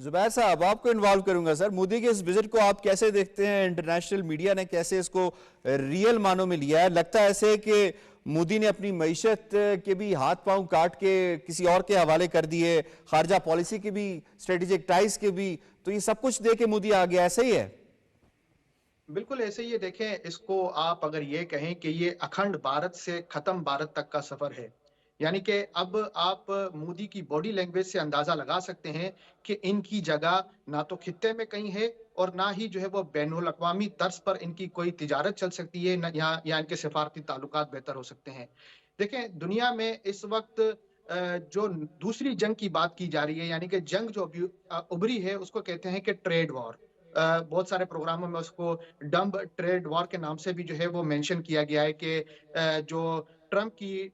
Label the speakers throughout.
Speaker 1: जुबैर साहब, आपको इन्वॉल्व करूंगा सर। मोदी के इस विजिट को आप कैसे देखते हैं? इंटरनेशनल मीडिया ने कैसे इसको रियल मानों में लिया है? लगता है ऐसे कि मोदी ने अपनी मईशत के भी हाथ पांव काट के किसी और के हवाले कर दिए, खारजा पॉलिसी के भी, स्ट्रेटेजिक टाइज के भी, तो ये सब कुछ दे के मोदी आ गया, ऐसे ही है?
Speaker 2: बिल्कुल ऐसे ही है। देखें, इसको आप अगर ये कहें कि ये अखंड भारत से खत्म भारत तक का सफर है। यानी कि अब आप मोदी की बॉडी लैंग्वेज से अंदाजा लगा सकते हैं कि इनकी जगह ना तो खित्ते में कहीं है और ना ही जो है वो बैनुल अक़वामी तर्ज पर इनकी कोई तिजारत चल सकती है, ना यहाँ या इनके सिफारती ताल्लुकात बेहतर हो सकते हैं। देखें, दुनिया में इस वक्त जो दूसरी जंग की बात की जा रही है, यानी कि जंग जो अभी उभरी है, उसको कहते हैं कि ट्रेड वॉर। बहुत सारे प्रोग्रामों में उसको डम्ब ट्रेड वॉर के नाम से भी जो है वो मेंशन किया गया है कि जो ट्रम्प की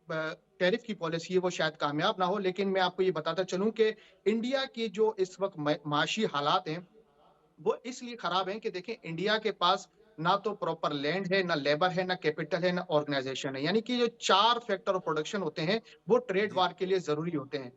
Speaker 2: टैरिफ की पॉलिसी है वो शायद कामयाब ना हो। लेकिन मैं आपको ये बताता चलूं कि इंडिया की जो इस वक्त माशी हालात हैं वो इसलिए खराब हैं कि देखें, इंडिया के पास ना तो प्रॉपर लैंड है, ना लेबर है, ना कैपिटल है, ना ऑर्गेनाइजेशन है। यानी कि जो 4 फैक्टर ऑफ प्रोडक्शन होते हैं, वो ट्रेड
Speaker 1: जी।
Speaker 2: वार के लिए ज़रूरी होते हैं।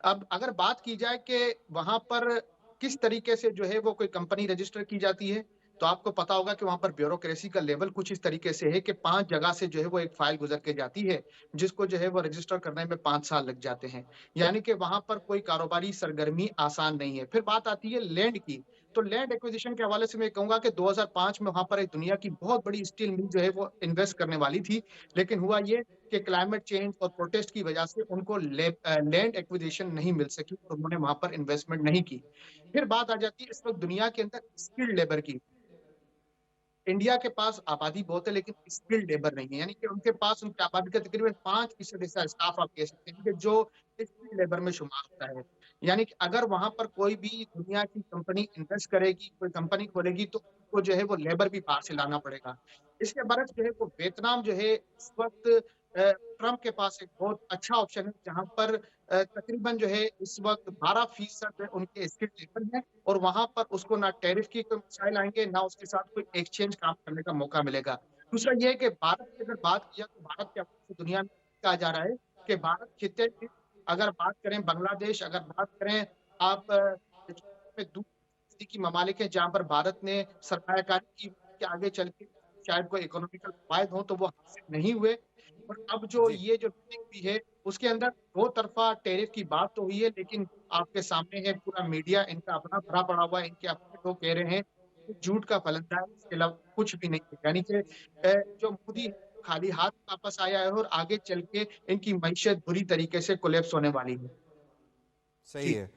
Speaker 2: अब अगर बात की जाए कि वहाँ पर किस तरीके से जो है वो कोई कंपनी रजिस्टर की जाती है, तो आपको पता होगा कि वहाँ पर ब्यूरोक्रेसी का लेवल कुछ इस तरीके से है कि 5 जगह से जो है वो एक फाइल गुज़र के जाती है, जिसको जो है वो रजिस्टर करने में 5 साल लग जाते हैं। यानी कि वहाँ पर कोई कारोबारी सरगर्मी आसान नहीं है। फिर बात आती है लैंड की। तो लैंड एक्विजिशन के हवाले से मैं कहूँगा कि 2005 में वहाँ पर एक दुनिया की बहुत बड़ी स्टील मिल जो है वो इन्वेस्ट करने वाली थी। लेकिन हुआ ये कि क्लाइमेट चेंज और प्रोटेस्ट की वजह से उनको लैंड एक्विजिशन नहीं मिल सकी और उन्होंने वहाँ पर इन्वेस्टमेंट नहीं की। फिर बात आ जाती है इस वक़्त दुनिया के अंदर स्किल्ड लेबर की। इंडिया के पास आबादी बहुत है लेकिन स्किल्ड लेबर नहीं है। यानी कि उनके पास उनकी आबादी का तकरीबन 5% ऐसा स्टाफ आप कह सकते हैं कि जो स्किल्ड लेबर में शुमार होता है। यानी कि अगर वहाँ पर कोई भी दुनिया की कंपनी इन्वेस्ट करेगी, कोई कंपनी खोलेगी तो उसको जो है वो लेबर भी बाहर से लाना पड़ेगा। इसके बरक्स जो है वो वियतनाम जो है इस वक़्त ट्रम्प के पास एक बहुत अच्छा ऑप्शन है जहाँ पर तकरीबन जो है इस वक़्त 12% उनके स्किल्ड लेबर हैं और वहाँ पर उसको ना टैरिफ की कोई मसाइल आएँगे, ना उसके साथ कोई एक्सचेंज काम करने का मौका मिलेगा। दूसरा ये है कि भारत की अगर बात की जाए तो भारत के हवाले से दुनिया में कहा जा रहा है कि भारत खित्ते में अगर बात करें बांग्लादेश, अगर बात करें आप में दूसरी की ममालिक है जहाँ पर भारत ने सरमायाकारी की के आगे चल के शायद कोई इकोनॉमिकल फ़वायद हो तो वो हासिल नहीं हुए। और अब जो
Speaker 1: जी।
Speaker 2: ये जो मीटिंग हुई है उसके अंदर दो तरफ़ा टैरिफ की बात तो हुई है लेकिन आपके सामने है पूरा मीडिया इनका अपना भरा पड़ा हुआ है, इनके अपने लोग कह रहे हैं कि झूठ का फलंदा है, इसके अलावा कुछ भी नहीं है। यानी कि जो मोदी है खाली हाथ वापस आया है और आगे चल के इनकी मईशत बुरी तरीके से कोलैप्स होने वाली है।
Speaker 1: सही
Speaker 2: जी।
Speaker 1: है।